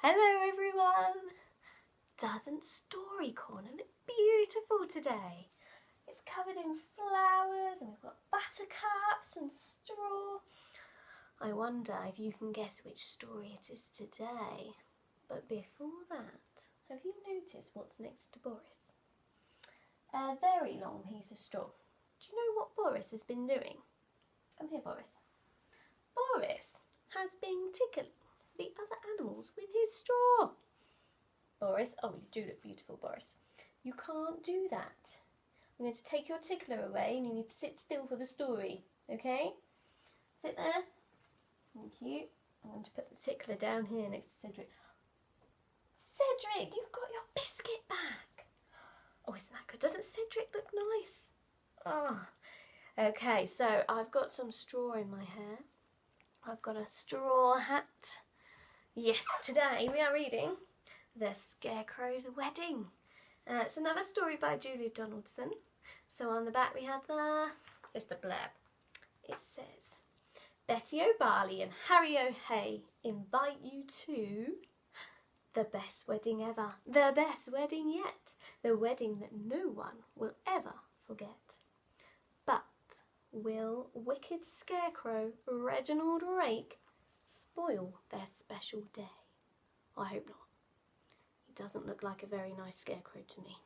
Hello everyone! Doesn't Story Corner look beautiful today? It's covered in flowers and we've got buttercups and straw. I wonder if you can guess which story it is today. But before that, have you noticed what's next to Boris? A very long piece of straw. Do you know what Boris has been doing? Come here, Boris. Boris has been tickling the other animals with his straw. Boris, oh, you do look beautiful, Boris. You can't do that. I'm going to take your tickler away and you need to sit still for the story, okay? Sit there. Thank you. I'm going to put the tickler down here next to Cedric. Cedric, you've got your biscuit back. Oh, isn't that good? Doesn't Cedric look nice? Oh. Okay, so I've got some straw in my hair. I've got a straw hat. Yes, today we are reading The Scarecrows Wedding. It's another story by Julia Donaldson. So on the back we have it's the blurb. It says, Betty O'Barley and Harry O'Hay invite you to the best wedding ever, the best wedding yet, the wedding that no one will ever forget. But will wicked scarecrow Reginald Rake spoil their special day? I hope not. He doesn't look like a very nice scarecrow to me.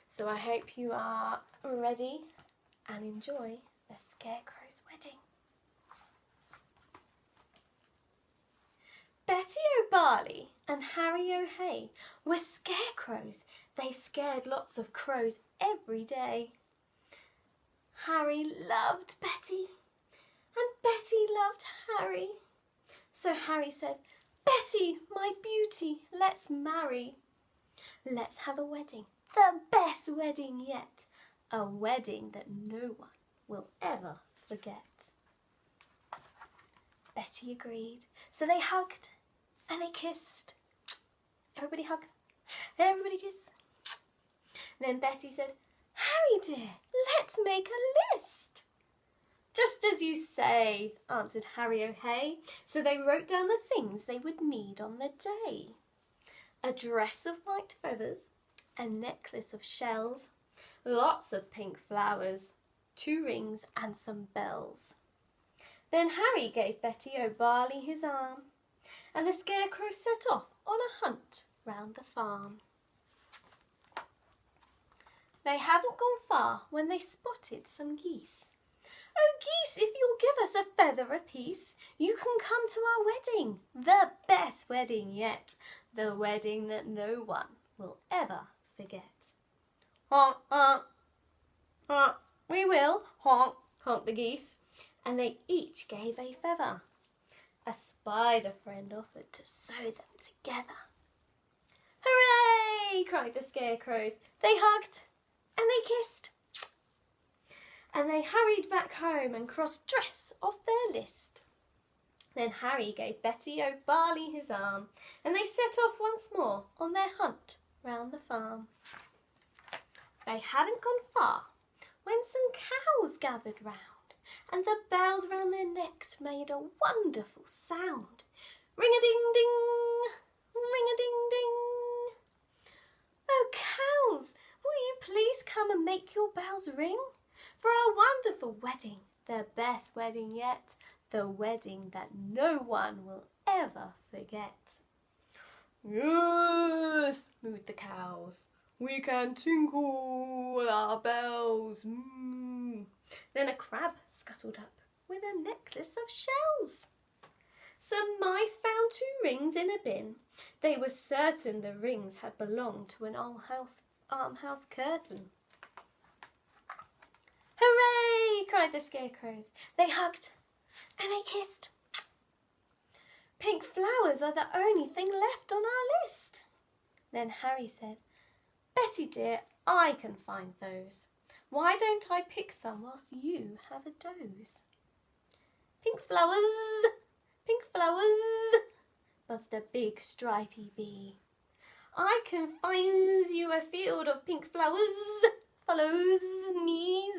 So I hope you are ready and enjoy the Scarecrow's Wedding. Betty O'Barley and Harry O'Hay were scarecrows. They scared lots of crows every day. Harry loved Betty and Betty loved Harry. So Harry said, Betty, my beauty, let's marry. Let's have a wedding, the best wedding yet. A wedding that no one will ever forget. Betty agreed. So they hugged and they kissed. Everybody hug. Everybody kiss. Then Betty said, Harry dear, let's make a list. Just as you say, answered Harry O'Hay. So they wrote down the things they would need on the day. A dress of white feathers, a necklace of shells, lots of pink flowers, 2 rings and some bells. Then Harry gave Betty O'Barley his arm, and the scarecrow set off on a hunt round the farm. They hadn't gone far when they spotted some geese. Oh, geese, if you'll give us a feather apiece, you can come to our wedding, the best wedding yet, the wedding that no one will ever forget. Honk, honk, honk, we will, honk, honk the geese, and they each gave a feather. A spider friend offered to sew them together. Hooray! Cried the scarecrows. They hugged and they kissed. And they hurried back home and crossed dress off their list. Then Harry gave Betty O'Barley his arm, and they set off once more on their hunt round the farm. They hadn't gone far when some cows gathered round, and the bells round their necks made a wonderful sound. Ring-a-ding-ding, ring-a-ding-ding. Oh, cows, will you please come and make your bells ring? For our wonderful wedding, the best wedding yet, the wedding that no one will ever forget. Yes, mooed the cows, we can tinkle our bells. Then a crab scuttled up with a necklace of shells. Some mice found 2 rings in a bin. They were certain the rings had belonged to an old farmhouse curtain. Hooray! Cried the scarecrows. They hugged and they kissed. Pink flowers are the only thing left on our list. Then Harry said, Betty dear, I can find those. Why don't I pick some whilst you have a doze? Pink flowers, buzzed a big stripy bee. I can find you a field of pink flowers, follows me.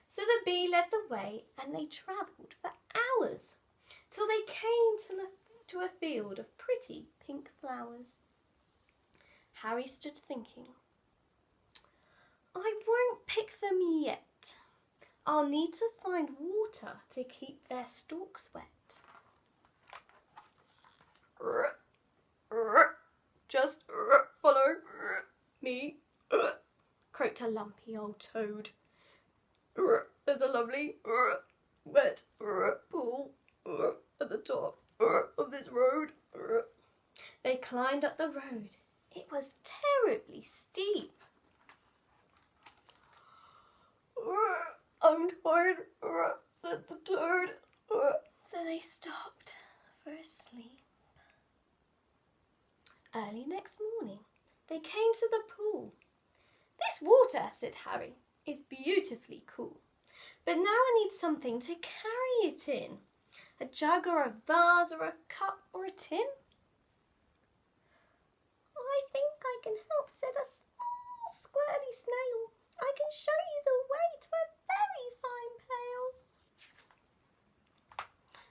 So the bee led the way and they travelled for hours till they came to the to a field of pretty pink flowers. Harry stood thinking. I won't pick them yet. I'll need to find water to keep their stalks wet. Just follow me, croaked a lumpy old toad. There's a lovely wet pool at the top of this road. They climbed up the road. It was terribly steep. I'm tired, said the toad. So they stopped for a sleep. Early next morning, they came to the pool. This water, said Harry, is beautifully cool. But now I need something to carry it in. A jug or a vase or a cup or a tin. I think I can help, said a small squirrely snail. I can show you the way to a very fine pail.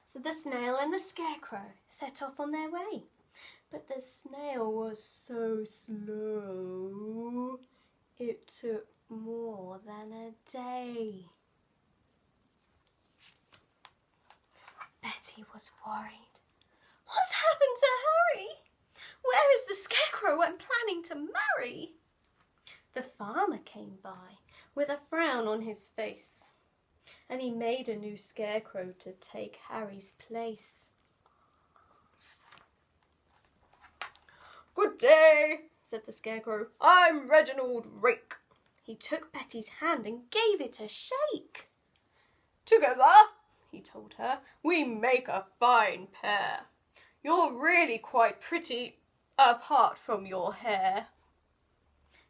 So the snail and the scarecrow set off on their way. But the snail was so slow, it took more than a day. Betty was worried. What's happened to Harry? Where is the scarecrow I'm planning to marry? The farmer came by with a frown on his face, and he made a new scarecrow to take Harry's place. Good day, said the scarecrow. I'm Reginald Rake. He took Betty's hand and gave it a shake. Together, he told her, we make a fine pair. You're really quite pretty, apart from your hair.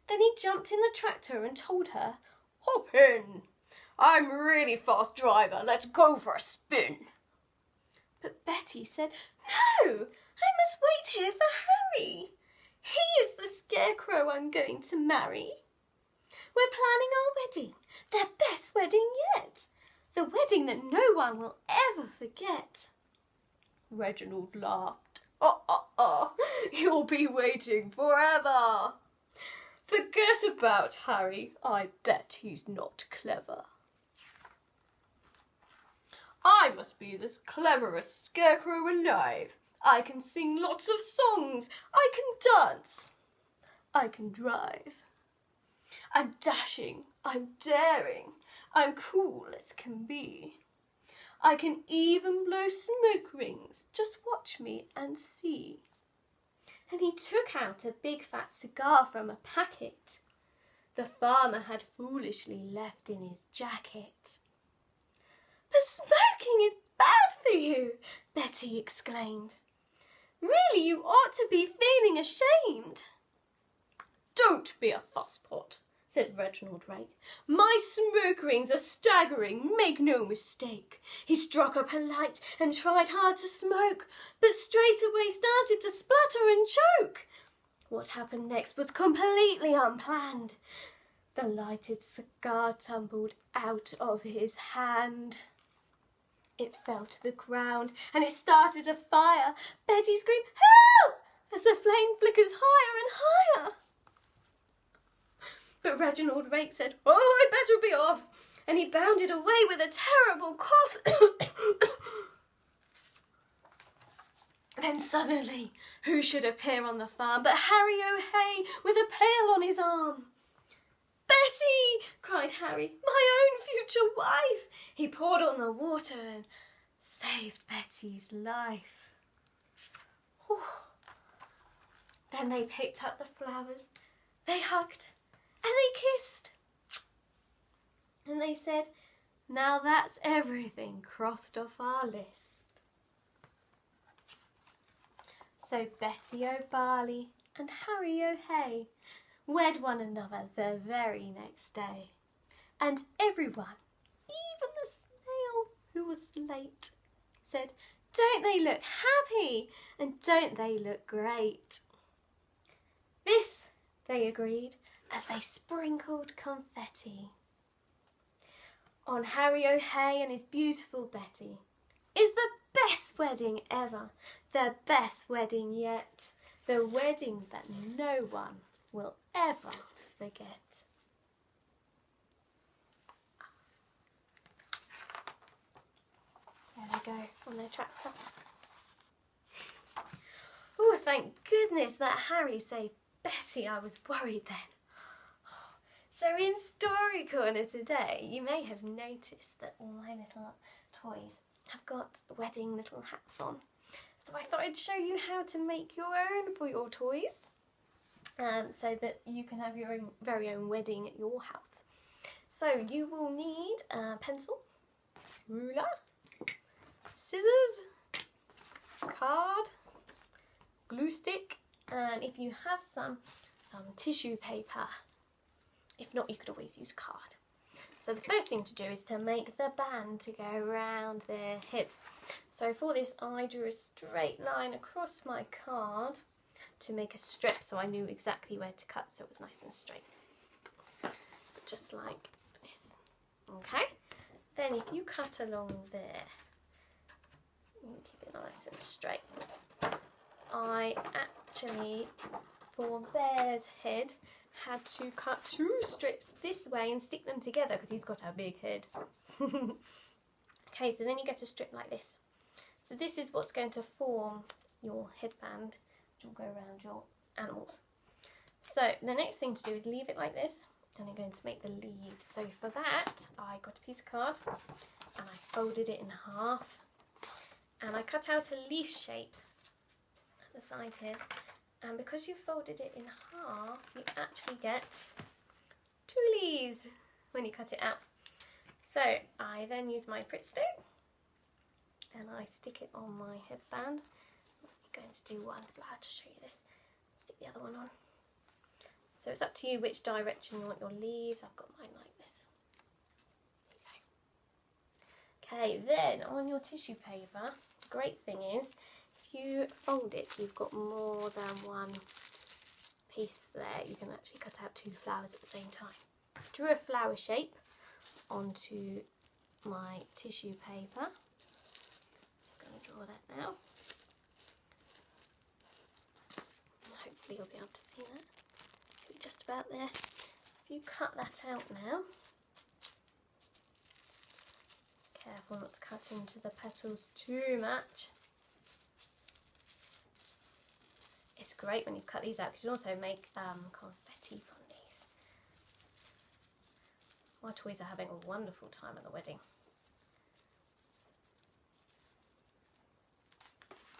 Then he jumped in the tractor and told her, hop in. I'm a really fast driver. Let's go for a spin. But Betty said, no, I must wait here for Harry. He is the scarecrow I'm going to marry. We're planning our wedding, their best wedding yet. The wedding that no one will ever forget. Reginald laughed. You'll be waiting forever. Forget about Harry. I bet he's not clever. I must be the cleverest scarecrow alive. I can sing lots of songs. I can dance. I can drive. I'm dashing. I'm daring. I'm cool as can be. I can even blow smoke rings. Just watch me and see. And he took out a big fat cigar from a packet the farmer had foolishly left in his jacket. The smoking is bad for you, Betty exclaimed. Really, you ought to be feeling ashamed. Don't be a fusspot, said Reginald Rake. My smoke rings are staggering, make no mistake. He struck up a light and tried hard to smoke, but straight away started to splutter and choke. What happened next was completely unplanned. The lighted cigar tumbled out of his hand. It fell to the ground and it started a fire. Betty screamed, help! As the flame flickers higher and higher. But Reginald Rake said, oh, I better be off. And he bounded away with a terrible cough. Then suddenly, who should appear on the farm but Harry O'Hay with a pail on his arm. Betty, cried Harry, my own future wife. He poured on the water and saved Betty's life. Whew. Then they picked up the flowers, they hugged and they kissed. And they said, now that's everything crossed off our list. So Betty O'Barley and Harry O'Hay wed one another the very next day. And everyone, even the snail who was late, said, don't they look happy and don't they look great? This, they agreed, as they sprinkled confetti on Harry O'Hay and his beautiful Betty. Is the best wedding ever. The best wedding yet. The wedding that no one will ever forget. There they go on their tractor. Oh, thank goodness that Harry saved Betty. I was worried then. So in Story Corner today, you may have noticed that all my little toys have got wedding little hats on. So I thought I'd show you how to make your own for your toys, so that you can have your own very own wedding at your house. So you will need a pencil, ruler, scissors, card, glue stick, and if you have some tissue paper. If not, you could always use card. So the first thing to do is to make the band to go around their heads. So for this, I drew a straight line across my card to make a strip, so I knew exactly where to cut, so it was nice and straight. So just like this. Okay. Then if you cut along there, you can keep it nice and straight. I actually, for Bear's head, had to cut 2 strips this way and stick them together because he's got a big head. Okay, so then you get a strip like this. So this is what's going to form your headband, which will go around your animals. So the next thing to do is leave it like this, and I'm going to make the leaves. So for that, I got a piece of card and I folded it in half, and I cut out a leaf shape at the side here. And because you folded it in half, you actually get 2 leaves when you cut it out. So I then use my Pritt stick and I stick it on my headband. I'm going to do one flower to show you this. Stick the other one on. So it's up to you which direction you want your leaves. I've got mine like this. There you go. Okay, then on your tissue paper, the great thing is, if you fold it so you've got more than one piece there, you can actually cut out 2 flowers at the same time. Drew a flower shape onto my tissue paper. Just going to draw that now. Hopefully you'll be able to see that. Maybe just about there. If you cut that out now, careful not to cut into the petals too much. It's great when you cut these out because you can also make confetti from these. My toys are having a wonderful time at the wedding.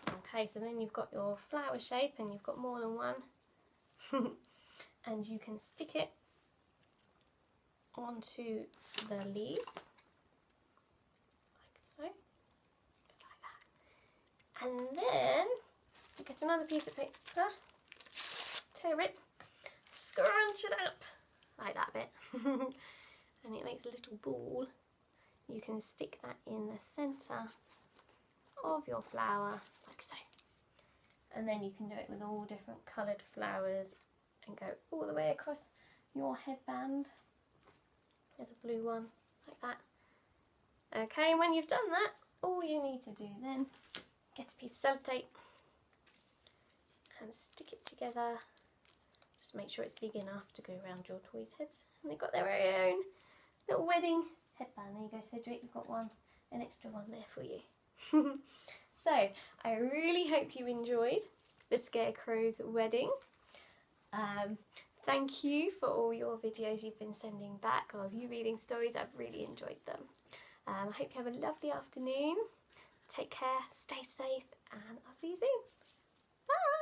Okay, so then you've got your flower shape and you've got more than one. And you can stick it onto the leaves, like so. Just like that. And then get another piece of paper, tear it, scrunch it up, like that bit, and it makes a little ball. You can stick that in the centre of your flower, like so. And then you can do it with all different coloured flowers and go all the way across your headband. There's a blue one, like that. Okay, and when you've done that, all you need to do then, get a piece of sellotape and stick it together. Just make sure it's big enough to go around your toys' heads. And they've got their very own little wedding headband. There you go, Cedric, you've got one, an extra one there for you. So, I really hope you enjoyed the Scarecrows Wedding. Thank you for all your videos you've been sending back of you reading stories. I've really enjoyed them. I hope you have a lovely afternoon. Take care, stay safe, and I'll see you soon. Bye!